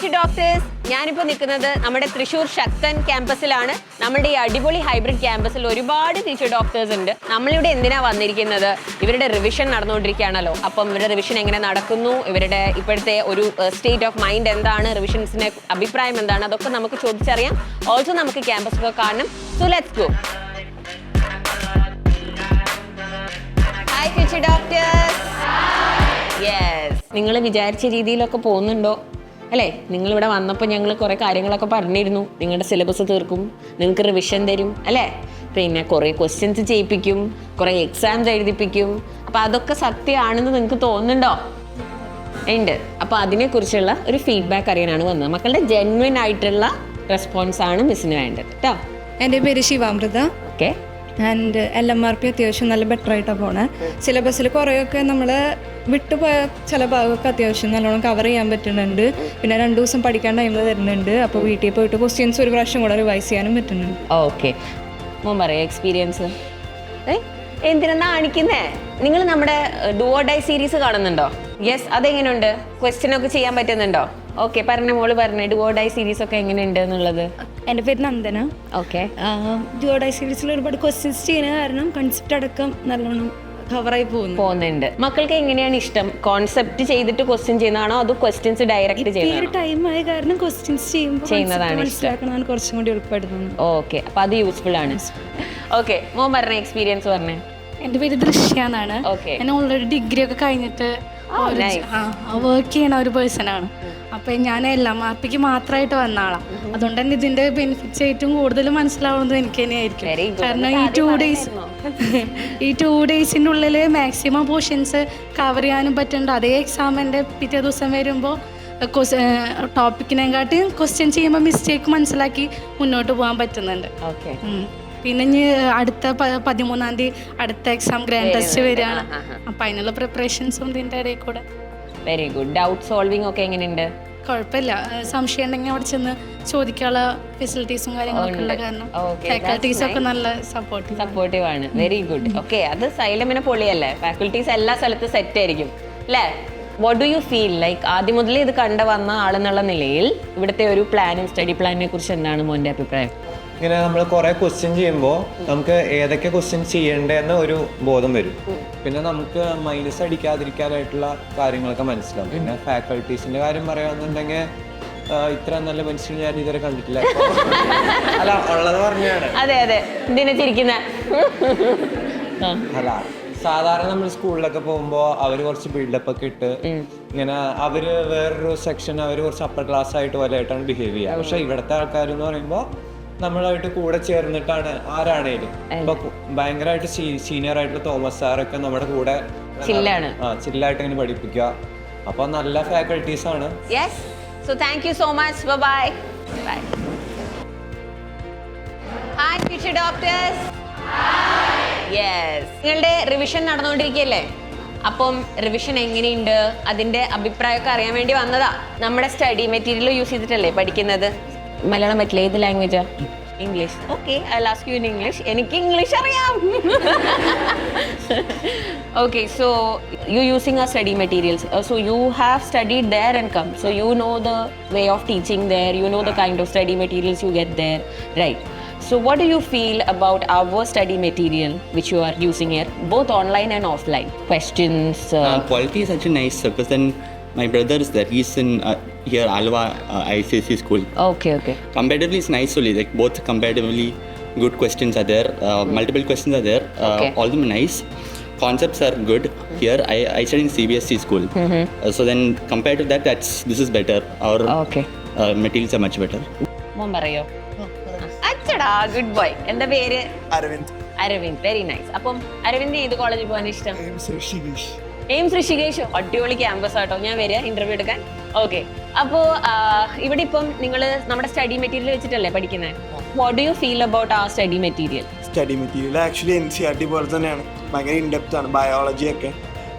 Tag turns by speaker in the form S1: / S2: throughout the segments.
S1: Future doctors. ഞാനിപ്പോൾ നിൽക്കുന്നത് നമ്മുടെ തൃശ്ശൂർ ശക്തൻ ക്യാമ്പസിലാണ്. നമ്മുടെ ഈ അടിപൊളി ഹൈബ്രിഡ് ക്യാമ്പസിൽ ഒരുപാട് ടീച്ചർ ഡോക്ടേഴ്സ് ഉണ്ട്. നമ്മളിവിടെ എന്തിനാ വന്നിരിക്കുന്നത്? ഇവരുടെ റിവിഷൻ നടന്നുകൊണ്ടിരിക്കുകയാണല്ലോ. അപ്പം ഇവരുടെ റിവിഷൻ എങ്ങനെ നടക്കുന്നു, ഇവരുടെ ഇപ്പോഴത്തെ ഒരു സ്റ്റേറ്റ് ഓഫ് മൈൻഡ് എന്താണ്, റിവിഷൻസിന്റെ അഭിപ്രായം എന്താണ്, അതൊക്കെ നമുക്ക് ചോദിച്ചറിയാം. ഓൾസോ നമുക്ക് ക്യാമ്പസൊക്കെ കാണണം. So let's go. Hi future doctors. Yes, നിങ്ങൾ വിചാരിച്ച രീതിയിലൊക്കെ പോകുന്നുണ്ടോ അല്ലേ? നിങ്ങളിവിടെ വന്നപ്പോൾ ഞങ്ങൾ കുറേ കാര്യങ്ങളൊക്കെ പറഞ്ഞിരുന്നു. നിങ്ങളുടെ സിലബസ് തീർക്കും, നിങ്ങൾക്ക് റിവിഷൻ തരും അല്ലേ, പിന്നെ കുറേ ക്വസ്റ്റ്യൻസ് ചെയ്യിപ്പിക്കും, കുറേ എക്സാംസ് എഴുതിപ്പിക്കും. അപ്പോൾ അതൊക്കെ സത്യമാണെന്ന് നിങ്ങൾക്ക് തോന്നുന്നുണ്ടോ? ഉണ്ട്. അപ്പോൾ അതിനെക്കുറിച്ചുള്ള ഒരു ഫീഡ്ബാക്ക് അറിയാനാണ് വന്നത്. മക്കളുടെ ജെന്വിൻ ആയിട്ടുള്ള റെസ്പോൺസാണ് മിസ്സിന് വേണ്ടത് കേട്ടോ.
S2: എൻ്റെ പേര് ശിവാമൃത.
S1: ഓക്കെ.
S2: ആൻഡ് LMRP അത്യാവശ്യം നല്ല ബെറ്റർ ആയിട്ടാണ് പോണേ. സിലബസിൽ കുറേയൊക്കെ നമ്മൾ വിട്ടുപോയ ചില ഭാഗമൊക്കെ അത്യാവശ്യം നല്ലോണം കവർ ചെയ്യാൻ പറ്റുന്നുണ്ട്. പിന്നെ 2 ദിവസം പഠിക്കാൻ ടൈമിൽ തരുന്നുണ്ട്. അപ്പോൾ വീട്ടിൽ പോയിട്ട് ക്വസ്റ്റ്യൻസ് ഒരു പ്രാവശ്യം കൂടെ റിവൈസ് ചെയ്യാനും പറ്റുന്നുണ്ട്.
S1: ഓക്കെ, മോൻ പറയാം എക്സ്പീരിയൻസ്. എന്തിനാ കാണിക്കുന്നേ? നിങ്ങൾ നമ്മുടെ ഡു ഓർ ഡൈ സീരീസ് കാണുന്നുണ്ടോ? യെസ്, അതെങ്ങനെയുണ്ട്? ക്വസ്റ്റ്യൻ ഒക്കെ ചെയ്യാൻ പറ്റുന്നുണ്ടോ? ഓക്കെ, പറഞ്ഞ മോള് പറഞ്ഞേ ഡു ഓർ ഡൈ സീരീസ് ഒക്കെ എങ്ങനെയുണ്ട് എന്നുള്ളത്.
S2: എൻ്റെ പേര് Nandana.
S1: Okay.
S2: Do or die സീരീസിൽ ഒരുപാട് ക്വസ്റ്റ്യൻസ് ചെയ്യുന്ന കാരണം കൺസെപ്റ്റ് അടക്കം നല്ലോണം കവറായി പോകുന്നുണ്ട്.
S1: മക്കൾക്ക് എങ്ങനെയാണ് ഇഷ്ടം? കോൺസെപ്റ്റ് ചെയ്തിട്ട് ക്വസ്റ്റ്യൻ ചെയ്യുന്നതാണോ അതോ ക്വസ്റ്റ്യൻസ് ഡയറക്റ്റ് ചെയ്യുന്നതാണോ?
S2: ടൈം ആയ കാരണം ക്വസ്റ്റ്യൻസ് ചെയ്യുന്നതാണ് മനസ്സിലാക്കണതാണ് കുറച്ചും കൂടി എളുപ്പമായിട്ട്.
S1: ഓക്കെ, അപ്പൊ അത് യൂസ്ഫുൾ ആണ്. ഓക്കെ, മോൻ പറഞ്ഞ എക്സ്പീരിയൻസ് പറഞ്ഞേ.
S3: എൻ്റെ പേര് ദൃശ്യ എന്നാണ്. ഞാൻ ഓൾറെഡി ഡിഗ്രി ഒക്കെ കഴിഞ്ഞിട്ട് വർക്ക് ചെയ്യണ ഒരു പേഴ്സണാണ്. അപ്പം ഞാൻ LMRPക്ക് മാത്രമായിട്ട് വന്ന ആളാണ്. അതുകൊണ്ട് തന്നെ ഇതിൻ്റെ ബെനിഫിറ്റ്സ് ഏറ്റവും കൂടുതൽ മനസ്സിലാവുന്നത് എനിക്ക് തന്നെയായിരിക്കും. കാരണം ഈ 2 ഡേയ്സിൻ്റെ ഉള്ളിൽ മാക്സിമം പോർഷൻസ് കവർ ചെയ്യാനും പറ്റുന്നുണ്ട്. അതേ എക്സാമിൻ്റെ പിറ്റേ ദിവസം വരുമ്പോൾ ടോപ്പിക്കിനെക്കാട്ടി ക്വസ്റ്റ്യൻ ചെയ്യുമ്പോൾ മിസ്റ്റേക്ക് മനസ്സിലാക്കി മുന്നോട്ട് പോകാൻ പറ്റുന്നുണ്ട്. പിന്നെ ഇനി അടുത്ത 13-ാം തീയതി അടുത്ത എക്സാം ഗ്രാൻഡ് ടെസ്റ്റ് വരികയാണ്. അപ്പം അതിനുള്ള പ്രിപ്പറേഷൻസും ഇതിൻ്റെ ഇടയിൽ കൂടെ.
S1: Very good. ഡൗട്ട് സോൾവിംഗ് ഒക്കെ എങ്ങനെയുണ്ട്?
S3: കുഴപ്പമില്ല. സംശയം ഉണ്ടെങ്കിൽ അവിടെ ചെന്ന് ചോദിക്കാനുള്ള ഫെസിലിറ്റീസും കാര്യങ്ങളൊക്കെ ഉള്ള കാരണം ഫാക്കൽറ്റീസ് ഒക്കെ നല്ല
S1: സപ്പോർട്ടീവ് ആണ്. Very good. ഓക്കെ, അത് സൈലമിനെ പൊളിയല്ലേ? ഫാക്കൽറ്റീസ് എല്ലാ സ്ഥലത്തും സെറ്റ് ആയിരിക്കും അല്ലേ? What do you feel like? ആദ്യം മുതലേ ഇത് കണ്ടു വന്ന ആളെന്നുള്ള നിലയിൽ ഇവിടുത്തെ ഒരു പ്ലാനും സ്റ്റഡി പ്ലാനിനെ കുറിച്ച് എന്താണ് മോൻ്റെ അഭിപ്രായം?
S4: ഇങ്ങനെ നമ്മൾ കുറേ ക്വസ്റ്റ്യൻ ചെയ്യുമ്പോൾ നമുക്ക് ഏതൊക്കെ ക്വസ്റ്റ്യൻ ചെയ്യേണ്ടതെന്ന് ഒരു ബോധം വരും. പിന്നെ നമുക്ക് മൈനസ് അടിക്കാതിരിക്കാനായിട്ടുള്ള കാര്യങ്ങളൊക്കെ മനസ്സിലാവും. പിന്നെ ഫാക്കൽറ്റീസിൻ്റെ കാര്യം പറയുകയാണെന്നുണ്ടെങ്കിൽ ഇത്ര നല്ല മനുഷ്യൻ ഞാൻ ഇതുവരെ കണ്ടിട്ടില്ല. അല്ല, ഉള്ളത് പറഞ്ഞാണ്.
S1: അതെ അതെ, ഇതിനെ ചിരിക്കുന്ന
S4: അല്ല, സാധാരണ നമ്മൾ സ്കൂളിലൊക്കെ പോകുമ്പോൾ അവർ കുറച്ച് ബിൽഡപ്പ് ഒക്കെ ഇട്ട് ഇങ്ങനെ അവര് വേറൊരു സെക്ഷൻ അവർ കുറച്ച് അപ്പർ ക്ലാസ് ആയിട്ട് പോലെയായിട്ടാണ് ബിഹേവ് ചെയ്യുക. പക്ഷെ ഇവിടുത്തെ ആൾക്കാർ എന്ന് പറയുമ്പോൾ നമ്മളായിട്ട് കൂടെ ചേർന്നിട്ടാണ് ആരാണേലും. ഇപ്പൊ ഭയങ്കരമായിട്ട് സീനിയർ ആയിട്ടുള്ള തോമസ് സാറൊക്കെ നമ്മുടെ കൂടെ ചില്ലായിട്ട് ഇങ്ങനെ പഠിപ്പിക്കുക. അപ്പൊ നല്ല ഫാക്കൽറ്റീസ് ആണ്.
S1: Yes, so thank you so much. Bye bye. Hi future doctors. Yes, നിങ്ങളുടെ റിവിഷൻ നടന്നുകൊണ്ടിരിക്കുകയല്ലേ? അപ്പം റിവിഷൻ എങ്ങനെയുണ്ട്, അതിന്റെ അഭിപ്രായമൊക്കെ അറിയാൻ വേണ്ടി വന്നതാ. നമ്മുടെ സ്റ്റഡി മെറ്റീരിയൽ യൂസ് ചെയ്തിട്ടല്ലേ പഠിക്കുന്നത്? മലയാളം പറ്റില്ല, ഏത് ലാംഗ്വേജാ? English. Okay, I will ask you in English. എനിക്ക് ഇംഗ്ലീഷ് അറിയാം. Okay, so you using our study materials. So you have studied there and come. So you know the way of teaching there. You know the kind of study materials you get there, right? So what do you feel about our study material which you are using here, both online and offline? Questions.
S5: Quality is actually nice because then my brother is there. He's in here Alva ICSE school.
S1: Okay.
S5: Comparatively, it's nice only. Like both comparatively good questions are there. Multiple questions are there. All of them are nice. Concepts are good. Here I study in CBSE school. So then compared to that, this is better. Our materials are much better.
S1: മോൻ പറയോ? അച്ചടാ, good boy. എന്താ പേര്? Aravind. Very nice. അപ്പം അരവിന്ദ് ഏത് കോളേജിൽ പോകാൻ ഇഷ്ടം? എയിംസ് ഋഷികേഷ്. അടിപൊളി ക്യാമ്പസ് ആട്ടോ. ഞാൻ വരിക ഇന്റർവ്യൂ എടുക്കാൻ. ഓക്കെ, അപ്പോൾ ഇവിടെ ഇപ്പം നിങ്ങൾ നമ്മുടെ സ്റ്റഡി മെറ്റീരിയൽ വെച്ചിട്ടല്ലേ പഠിക്കുന്നത്? What do you feel about ആ study material?
S6: Study material actually NCERT പോലെ തന്നെയാണ്. ഭയങ്കര ഇൻഡെപ്ത് ആണ്. ബയോളജി ഒക്കെ,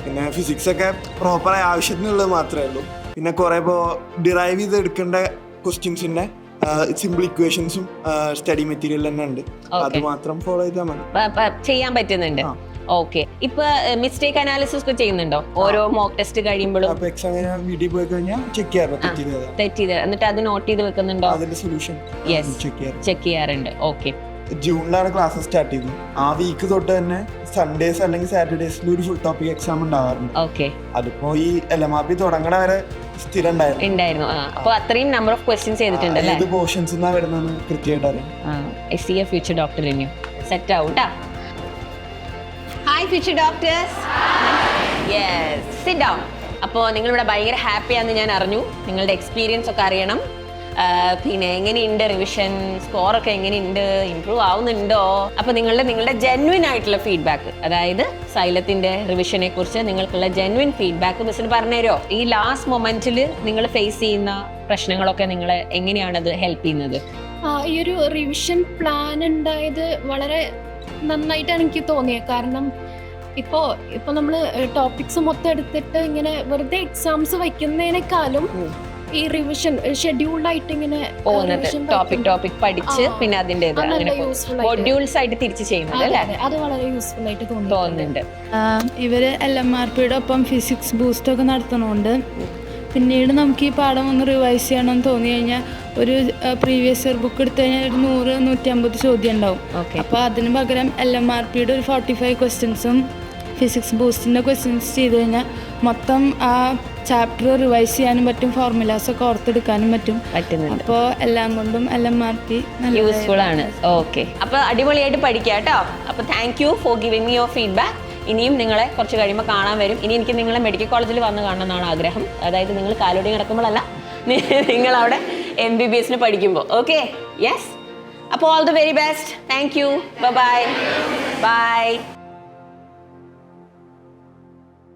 S6: പിന്നെ ഫിസിക്സ് ഒക്കെ പ്രോപ്പറായ ആവശ്യത്തിനുള്ളത് മാത്രമേ ഉള്ളൂ. പിന്നെ കുറേ ഇപ്പോൾ ഡിറൈവ് ചെയ്ത് എടുക്കേണ്ട ക്വസ്റ്റ്യൻസിൻ്റെ സിമ്പിൾ ഇക്വേഷൻസും സ്റ്റഡി മെറ്റീരിയൽ തന്നെ ഉണ്ട്. അത് മാത്രം ഫോളോ ചെയ്താൽ മതി.
S1: ചെയ്യാൻ പറ്റുന്നുണ്ട്. ഓക്കെ. ഇപ്പൊ മിസ്റ്റേക്ക് അനാലിസിസ് ഒക്കെ ചെയ്യുന്നുണ്ടോ ഓരോ മോക്ക് ടെസ്റ്റ് കഴിയുമ്പോഴും?
S6: അപ്പൊ എക്സാം കഴിഞ്ഞാൽ വീട്ടിൽ പോയി കഴിഞ്ഞാൽ ചെക്ക് ചെയ്യാറുണ്ട്
S1: തെറ്റ് ചെയ്ത് എന്നിട്ട് അത് നോട്ട് ചെയ്ത് വെക്കുന്നുണ്ടോ?
S6: അതിന്റെ സൊല്യൂഷൻ
S1: യെസ്, ചെക്ക് ചെയ്യാറുണ്ട്. ഓക്കെ.
S6: ജൂണിലാണ് ക്ലാസ് സ്റ്റാർട്ട് ചെയ്തത്. ആ വീക്ക് തൊട്ട് തന്നെ സൺഡേസ് അല്ലെങ്കിൽ സാറ്റർഡേസിൽ ഒരു ഫുൾ ടോപ്പിക് എക്സാം ഉണ്ടാവാറുണ്ട്.
S1: ഓക്കെ.
S6: അതിപ്പോ ഈ LMRP തുടങ്ങണ വരെ സ്ഥിരം
S1: ഉണ്ടായിരുന്നു. അപ്പൊ അത്രയും നമ്പർ ഓഫ് ക്വസ്റ്റ്യൻസ് ചെയ്തിട്ടുണ്ട് അല്ലേ?
S6: ഏത് പോർഷൻസ് എന്നാ വരുന്നത് കൃത്യമായിട്ട് അറിയാം.
S1: I see a future doctor in you. Set ആവൂട്ടാ. Hi future doctors. Yes, sit down. അപ്പോൾ നിങ്ങളിവിടെ ഭയങ്കര ഹാപ്പിയാണെന്ന് ഞാൻ അറിഞ്ഞു. നിങ്ങളുടെ എക്സ്പീരിയൻസ് ഒക്കെ അറിയണം. പിന്നെ എങ്ങനെയുണ്ട് റിവിഷൻ, സ്കോറൊക്കെ എങ്ങനെയുണ്ട്, ഇമ്പ്രൂവ് ആവുന്നുണ്ടോ? അപ്പോൾ നിങ്ങളുടെ ജെന്വിൻ ആയിട്ടുള്ള ഫീഡ്ബാക്ക്, അതായത് സൈലത്തിൻ്റെ റിവിഷനെ കുറിച്ച് നിങ്ങൾക്കുള്ള ജെന്വിൻ ഫീഡ്ബാക്ക് മിസ്സിന് പറഞ്ഞുതരുമോ? ഈ ലാസ്റ്റ് മൊമെന്റിൽ നിങ്ങൾ ഫേസ് ചെയ്യുന്ന പ്രശ്നങ്ങളൊക്കെ നിങ്ങളെ എങ്ങനെയാണത് ഹെൽപ്പ് ചെയ്യുന്നത്?
S7: ഈ ഒരു റിവിഷൻ പ്ലാൻ ഉണ്ടായത് വളരെ നന്നായിട്ടാണ് എനിക്ക് തോന്നിയത്. കാരണം ഇപ്പോൾ നമ്മൾ ടോപ്പിക്സ് മൊത്തം എടുത്തിട്ട് ഇങ്ങനെ വെറുതെ എക്സാംസ് വയ്ക്കുന്നതിനേക്കാളും ഈ റിവിഷൻ ഷെഡ്യൂൾഡായിട്ട് ഇങ്ങനെ
S1: ടോപ്പിക് പഠിച്ച് പിന്നെ അതിന്റെ മൊഡ്യൂൾസ് ആയിട്ട് തിരിച്ച് ചെയ്യുന്നത് അല്ലേ?
S7: അത് വളരെ യൂസ്ഫുൾ ആയിട്ട്
S1: തോന്നുന്നുണ്ട്.
S8: ഇവര് LMRPയുടെ ഒപ്പം ഫിസിക്സ് ബൂസ്റ്റ് ഒക്കെ നടത്തുന്നതുകൊണ്ട് പിന്നീട് നമുക്ക് ഈ പാഠം ഒന്ന് റിവൈസ് ചെയ്യണമെന്ന് തോന്നി കഴിഞ്ഞാൽ ഒരു പ്രീവിയസ് ഇയർ ബുക്ക് എടുത്തു കഴിഞ്ഞാൽ ഒരു 100-150 ചോദ്യം ഉണ്ടാവും. അപ്പോൾ അതിന് പകരം LMRPയുടെ ഒരു 45 ക്വസ്റ്റ്യൻസും ഫിസിക്സ് ബൂസ്റ്റിൻ്റെ ക്വസ്റ്റ്യൻസ് ചെയ്ത് കഴിഞ്ഞാൽ മൊത്തം ആ ചാപ്റ്റർ റിവൈസ് ചെയ്യാനും പറ്റും, ഫോർമുലാസ് ഒക്കെ ഓർത്തെടുക്കാനും പറ്റുന്നുണ്ട്. അപ്പോൾ എല്ലാം കൊണ്ടും LMRP
S1: യൂസ്ഫുൾ ആണ്. ഓക്കെ, അപ്പോൾ അടിപൊളിയായിട്ട് പഠിക്കാം കേട്ടോ. അപ്പോൾ thank you for giving me your feedback. ഇനിയും നിങ്ങളെ കുറച്ച് കഴിയുമ്പോൾ കാണാൻ വരും. ഇനി എനിക്ക് നിങ്ങളെ മെഡിക്കൽ കോളേജിൽ വന്ന് കാണണമെന്നാണ് ആഗ്രഹം. അതായത് നിങ്ങൾ കാലോടി നടക്കുമ്പോഴല്ല, നിങ്ങളവിടെ MBBS പഠിക്കുമ്പോൾ. Okay, yes. അപ്പോൾ all the very best. Thank you. Bye by.